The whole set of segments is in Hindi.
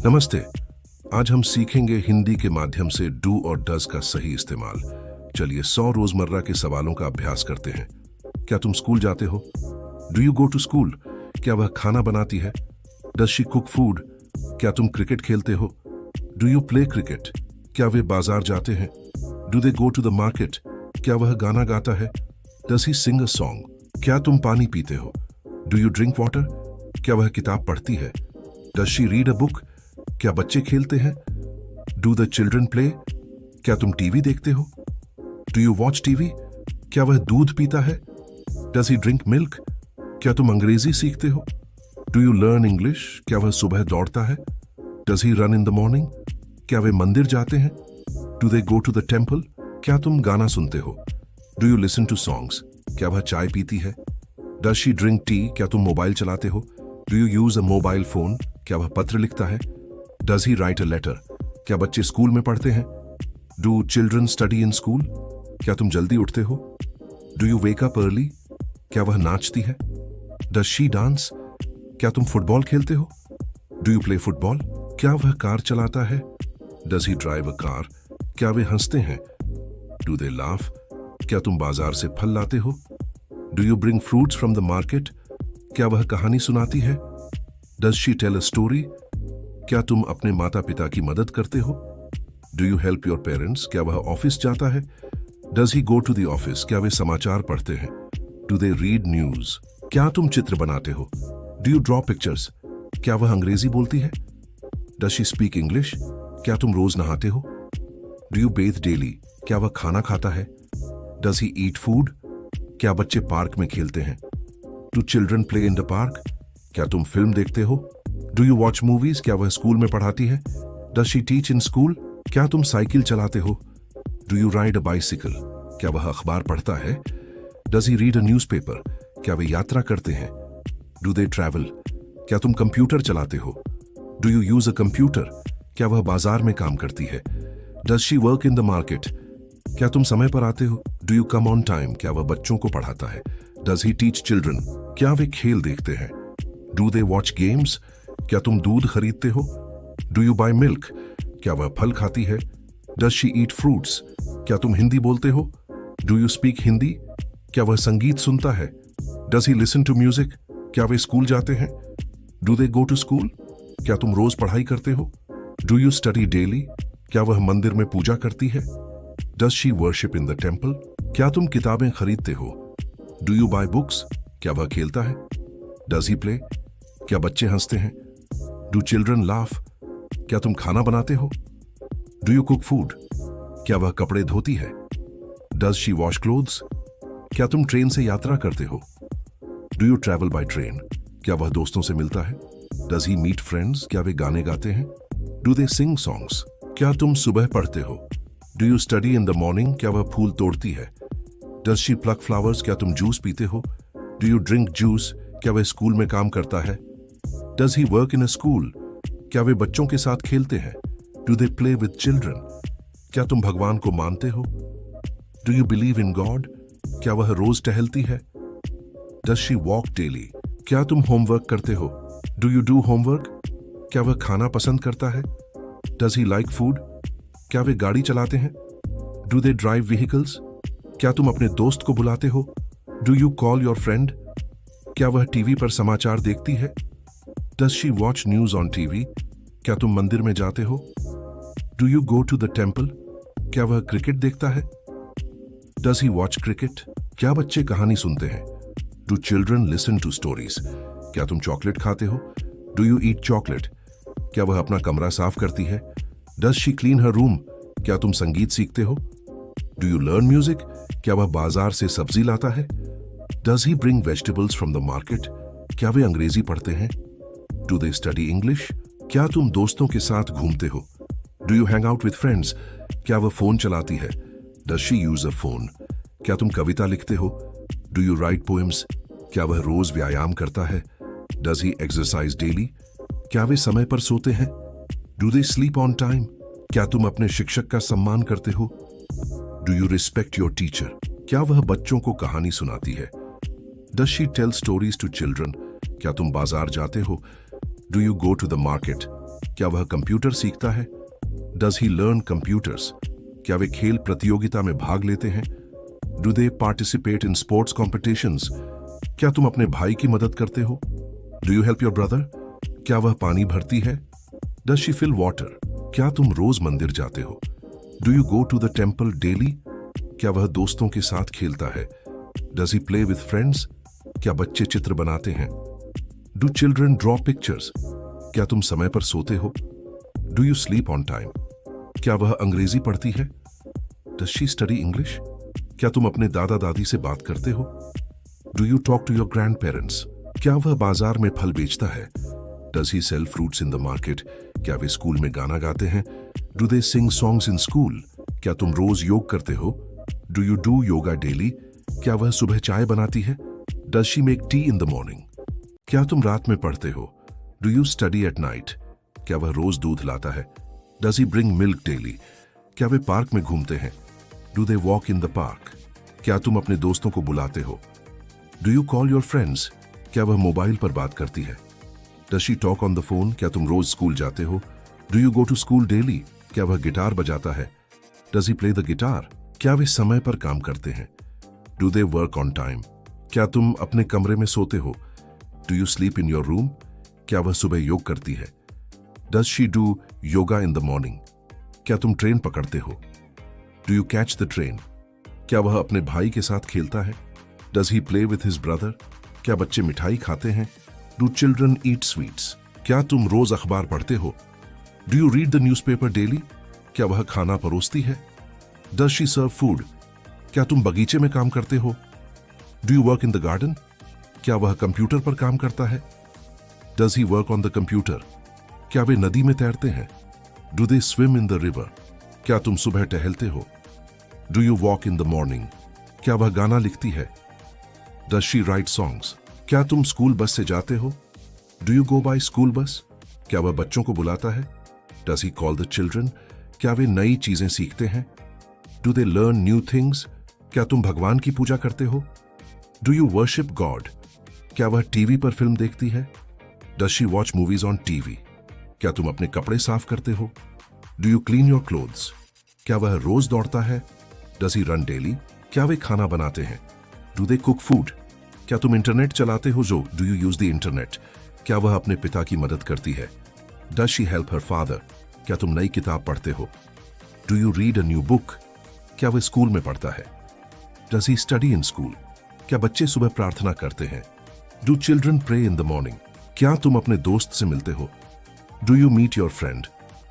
नमस्ते। आज हम सीखेंगे हिंदी के माध्यम से डू और डज का सही इस्तेमाल। चलिए 100 रोजमर्रा के सवालों का अभ्यास करते हैं। क्या तुम स्कूल जाते हो? Do you go to school? क्या वह खाना बनाती है? Does she cook food? क्या तुम क्रिकेट खेलते हो? Do you play cricket? क्या वे बाजार जाते हैं? Do they go to the market? क्या वह गाना गाता है? Does he sing a song? क्या तुम पानी पीते हो? Do you drink water? क्या वह किताब पढ़ती है? Does she read a book? क्या बच्चे खेलते हैं? Do the children play? क्या तुम टीवी देखते हो? Do you watch TV? क्या वह दूध पीता है? Does he drink milk? क्या तुम अंग्रेजी सीखते हो? Do you learn English? क्या वह सुबह दौड़ता है? Does he run in the morning? क्या वे मंदिर जाते हैं? Do they go to the temple? क्या तुम गाना सुनते हो? Do you listen to songs? क्या वह चाय पीती है? Does she drink tea? क्या तुम मोबाइल चलाते हो? Do you use a mobile phone? क्या वह पत्र लिखता है? Does he write a letter? क्या बच्चे स्कूल में पढ़ते हैं? Do children study in school? क्या तुम जल्दी उठते हो? Do you wake up early? क्या वह नाचती है? Does she dance? क्या तुम फुटबॉल खेलते हो? Do you play football? क्या वह कार चलाता है? Does he drive a car? क्या वे हंसते हैं? Do they laugh? क्या तुम बाजार से फल लाते हो? Do you bring fruits from the market? क्या वह कहानी सुनाती है? Does she tell a story? क्या तुम अपने माता पिता की मदद करते हो? Do you help your parents? क्या वह ऑफिस जाता है? Does he go to the office? क्या वे समाचार पढ़ते हैं? Do they read news? क्या तुम चित्र बनाते हो? Do you draw pictures? क्या वह अंग्रेजी बोलती है? Does she speak English? क्या तुम रोज नहाते हो? Do you Beth daily? क्या वह खाना खाता है? Does he eat food? क्या बच्चे पार्क में खेलते हैं? Do children play in the park? क्या तुम फिल्म देखते हो? Do you watch movies? क्या वह स्कूल में पढ़ाती है? Does she teach in school? क्या तुम साइकिल चलाते हो? Do you ride a bicycle? क्या वह अखबार पढ़ता है? Does he read a newspaper? क्या वे यात्रा करते हैं? Do they travel? क्या तुम कंप्यूटर चलाते हो? Do you use a computer? क्या वह बाजार में काम करती है? Does she work in the market? क्या तुम समय पर आते हो? Do you come on time? क्या वह बच्चों को पढ़ाता है? Does he teach children? क्या वे खेल देखते हैं? Do they watch games? क्या तुम दूध खरीदते हो? Do you buy milk? क्या वह फल खाती है? Does she eat fruits? क्या तुम हिंदी बोलते हो? Do you speak Hindi? क्या वह संगीत सुनता है? Does he listen to music? क्या वे स्कूल जाते हैं? Do they go to school? क्या तुम रोज पढ़ाई करते हो? Do you study daily? क्या वह मंदिर में पूजा करती है? Does she worship in the temple? क्या तुम किताबें खरीदते हो? Do you buy books? क्या वह खेलता है? Does he play? क्या बच्चे हंसते हैं? Do children laugh? क्या तुम खाना बनाते हो? Do you cook food? क्या वह कपड़े धोती है? Does she wash clothes? क्या तुम ट्रेन से यात्रा करते हो? Do you travel by train? क्या वह दोस्तों से मिलता है? Does he meet friends? क्या वे गाने गाते हैं? Do they sing songs? क्या तुम सुबह पढ़ते हो? Do you study in the morning? क्या वह फूल तोड़ती है? Does she plug flowers? क्या तुम जूस पीते हो? Do you drink juice? क्या वह स्कूल में काम करता है? Does he work in a school? क्या वे बच्चों के साथ खेलते हैं? Do they play with children? क्या तुम भगवान को मानते हो? Do you believe in God? क्या वह रोज टहलती है? Does she walk daily? क्या तुम होमवर्क करते हो? Do you do homework? क्या वह खाना पसंद करता है? Does he like food? क्या वे गाड़ी चलाते हैं? Do they drive vehicles? क्या तुम अपने दोस्त को बुलाते हो? Do you call your friend? क्या वह टीवी पर समाचार देखती है? Does she watch news on TV? क्या तुम मंदिर में जाते हो? Do you go to the temple? क्या वह क्रिकेट देखता है? Does he watch cricket? क्या बच्चे कहानी सुनते हैं? Do children listen to stories? क्या तुम चॉकलेट खाते हो? Do you eat chocolate? क्या वह अपना कमरा साफ करती है? Does she clean her room? क्या तुम संगीत सीखते हो? Do you learn music? क्या वह बाजार से सब्जी लाता है? Does he bring vegetables from the market? क्या वे अंग्रेजी पढ़ते हैं? Do they study English? क्या तुम दोस्तों के साथ घूमते हो? Do you hang out with friends? क्या वह फोन चलाती है? Does she use a phone? क्या तुम कविता लिखते हो? Do you write poems? क्या वह रोज व्यायाम करता है? Does he exercise daily? क्या वे समय पर सोते हैं? Do they sleep on time? क्या तुम अपने शिक्षक का सम्मान करते हो? Do you respect your teacher? क्या वह बच्चों को कहानी सुनाती है? Does she tell stories to children? क्या तुम बाजार जाते हो? Do you go to the market? क्या वह कंप्यूटर सीखता है? Does he learn computers? क्या वे खेल प्रतियोगिता में भाग लेते हैं? Do they participate in sports competitions? क्या तुम अपने भाई की मदद करते हो? Do you help your brother? क्या वह पानी भरती है? Does she fill water? क्या तुम रोज मंदिर जाते हो? Do you go to the temple daily? क्या वह दोस्तों के साथ खेलता है? Does he play with friends? क्या बच्चे चित्र बनाते हैं? Do children draw pictures? क्या तुम समय पर सोते हो? Do you sleep on time? क्या वह अंग्रेजी पढ़ती है? Does she study English? क्या तुम अपने दादा दादी से बात करते हो? Do you talk to your grandparents? क्या वह बाजार में फल बेचता है? Does he sell fruits in the market? क्या वे स्कूल में गाना गाते हैं? Do they sing songs in school? क्या तुम रोज योग करते हो? Do you do yoga daily? क्या वह सुबह चाय बनाती है? Does she make tea in the morning? क्या तुम रात में पढ़ते हो? Do you study at night? क्या वह रोज दूध लाता है? Does he bring milk daily? क्या वे पार्क में घूमते हैं? Do they walk in the park? क्या तुम अपने दोस्तों को बुलाते हो? Do you call your friends? क्या वह मोबाइल पर बात करती है? Does she talk on the phone? क्या तुम रोज स्कूल जाते हो? Do you go to school daily? क्या वह गिटार बजाता है? Does he play the guitar? क्या वे समय पर काम करते हैं? Do they work on time? क्या तुम अपने कमरे में सोते हो? Do you sleep in your room? क्या वह सुबह योग करती है? Does she do yoga in the morning? क्या तुम ट्रेन पकड़ते हो? Do you catch the train? क्या वह अपने भाई के साथ खेलता है? Does he play with his brother? क्या बच्चे मिठाई खाते हैं? Do children eat sweets? क्या तुम रोज अखबार पढ़ते हो? Do you read the newspaper daily? क्या वह खाना परोसती है? Does she serve food? क्या तुम बगीचे में काम करते हो? Do you work in the garden? क्या वह कंप्यूटर पर काम करता है? Does he work on the computer? क्या वे नदी में तैरते हैं? Do they swim in the river? क्या तुम सुबह टहलते हो? Do you walk in the morning? क्या वह गाना लिखती है? Does she write songs? क्या तुम स्कूल बस से जाते हो? Do you go by school bus? क्या वह बच्चों को बुलाता है? Does he call the children? क्या वे नई चीजें सीखते हैं? Do they learn new things? क्या तुम भगवान की पूजा करते हो? Do you worship god? क्या वह टीवी पर फिल्म देखती है? Does she watch movies on TV? क्या तुम अपने कपड़े साफ करते हो? Do you clean your clothes? क्या वह रोज दौड़ता है? Does he run daily? क्या वे खाना बनाते हैं? Do they cook food? क्या तुम इंटरनेट चलाते हो? Do you use the internet? क्या वह अपने पिता की मदद करती है? Does she help her father? क्या तुम नई किताब पढ़ते हो? Do you read a new book? क्या वह स्कूल में पढ़ता है? Does he study in school? क्या बच्चे सुबह प्रार्थना करते हैं? Do children pray in the morning? क्या तुम अपने दोस्त से मिलते हो? Do you meet your friend?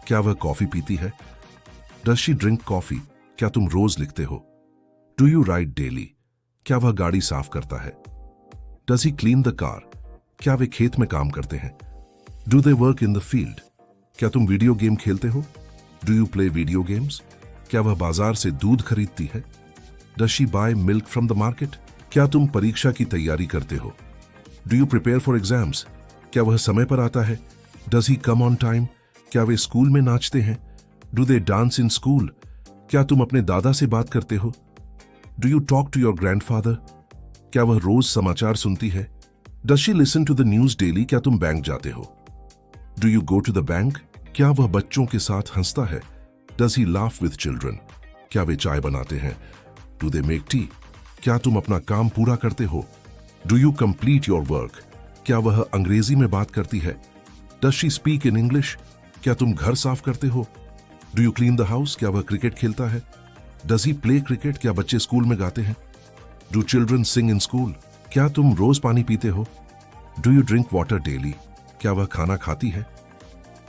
क्या वह कॉफी पीती है? Does she drink coffee? क्या तुम रोज लिखते हो? Do you ride daily? क्या वह गाड़ी साफ करता है? Does he clean the car? क्या वे खेत में काम करते हैं? Do they work in the field? क्या तुम वीडियो गेम खेलते हो? Do you play video games? क्या वह बाजार से दूध खरीदती है? Does she buy milk from the market? क्या तुम परीक्षा की तैयारी करते हो? Do you prepare for exams? क्या वह समय पर आता है? Does he come on time? क्या वे स्कूल में नाचते हैं? Do they dance in school? क्या तुम अपने दादा से बात करते हो? Do you talk to your grandfather? क्या वह रोज समाचार सुनती है? Does she listen to the news daily? क्या तुम बैंक जाते हो? Do you go to the bank? क्या वह बच्चों के साथ हंसता है? Does he laugh with children? क्या वे चाय बनाते हैं? Do they make tea? क्या तुम अपना काम पूरा करते हो? Do you complete your work? क्या वह अंग्रेजी में बात करती है? Does she speak in English? क्या तुम घर साफ करते हो? Do you clean the house? क्या वह क्रिकेट खेलता है? Does he play cricket? क्या बच्चे स्कूल में गाते हैं? Do children sing in school? क्या तुम रोज पानी पीते हो? Do you drink water daily? क्या वह खाना खाती है?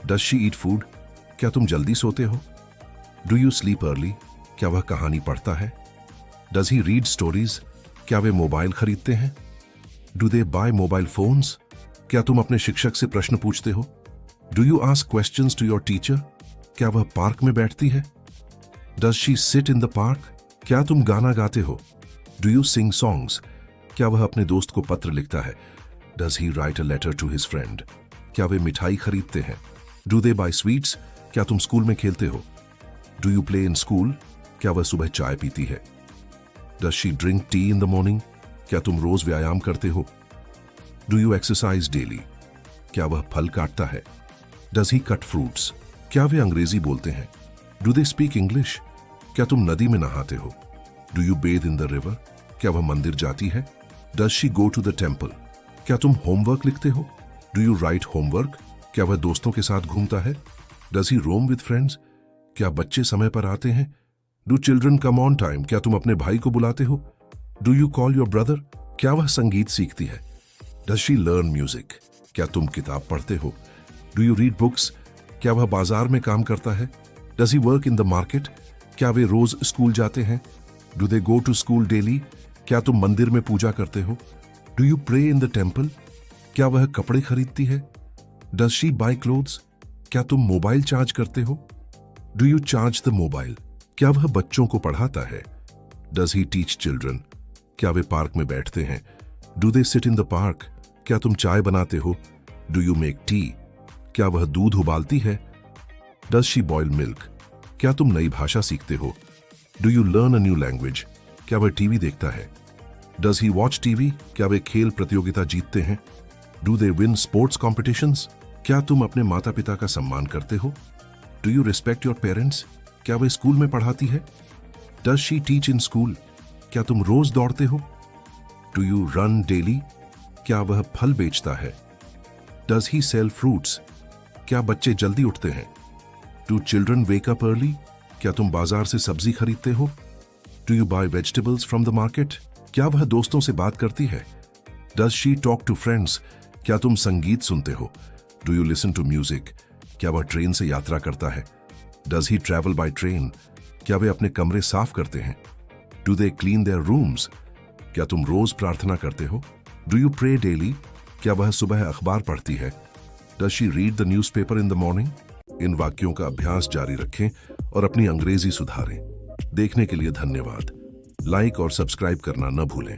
Does she eat food? क्या तुम जल्दी सोते हो? Do you sleep early? क्या वह कहानी पढ़ता है? Does he read stories? क्या वे मोबाइल खरीदते हैं? Do they buy mobile phones? क्या तुम अपने शिक्षक से प्रश्न पूछते हो? Do you ask questions to your teacher? क्या वह पार्क में बैठती है? Does she sit in the park? क्या तुम गाना गाते हो? Do you sing songs? क्या वह अपने दोस्त को पत्र लिखता है? Does he write a letter to his friend? क्या वे मिठाई खरीदते हैं? Do they buy sweets? क्या तुम स्कूल में खेलते हो? Do you play in school? क्या वह सुबह चाय पीती है? Does she drink tea in the morning? क्या तुम रोज व्यायाम करते हो? Do you exercise daily? क्या वह फल काटता है? Does he cut fruits? क्या वे अंग्रेजी बोलते हैं? Do they speak English? क्या तुम नदी में नहाते हो? Do you bathe in the river? क्या वह मंदिर जाती है? Does she go to the temple? क्या तुम होमवर्क लिखते हो? Do you write homework? क्या वह दोस्तों के साथ घूमता है? Does he roam with friends? क्या बच्चे समय पर आते हैं? Do children come on time? क्या तुम अपने भाई को बुलाते हो? Do you call your brother? क्या वह संगीत सीखती है? Does she learn music? क्या तुम किताब पढ़ते हो? Do you read books? क्या वह बाजार में काम करता है? Does he work in the market? क्या वे रोज स्कूल जाते हैं? Do they go to school daily? क्या तुम मंदिर में पूजा करते हो? Do you pray in the temple? क्या वह कपड़े खरीदती है? Does she buy clothes? क्या तुम मोबाइल चार्ज करते हो? Do you charge the mobile? क्या वह बच्चों को पढ़ाता है? Does he teach children? क्या वे पार्क में बैठते हैं? Do they sit in the park? क्या तुम चाय बनाते हो? Do you make tea? क्या वह दूध उबालती है? Does she boil milk? क्या तुम नई भाषा सीखते हो? Do you learn a new language? क्या वह टीवी देखता है? Does he watch TV? क्या वे खेल प्रतियोगिता जीतते हैं? Do they win sports competitions? क्या तुम अपने माता पिता का सम्मान करते हो? Do you respect your parents? क्या वे स्कूल में पढ़ाती है? Does she teach in school? क्या तुम रोज दौड़ते हो? Do you run daily? क्या वह फल बेचता है? Does he sell fruits? क्या बच्चे जल्दी उठते हैं? Do children wake up early? क्या तुम बाजार से सब्जी खरीदते हो? Do you buy vegetables from the market? क्या वह दोस्तों से बात करती है? Does she talk to friends? क्या तुम संगीत सुनते हो? Do you listen to music? क्या वह ट्रेन से यात्रा करता है? Does he travel by train? क्या वे अपने कमरे साफ करते हैं? Do they clean their rooms? क्या तुम रोज प्रार्थना करते हो? Do you pray daily? क्या वह सुबह अखबार पढ़ती है? Does she read the newspaper in the morning? इन वाक्यों का अभ्यास जारी रखें और अपनी अंग्रेजी सुधारें। देखने के लिए धन्यवाद। लाइक और सब्सक्राइब करना न भूलें।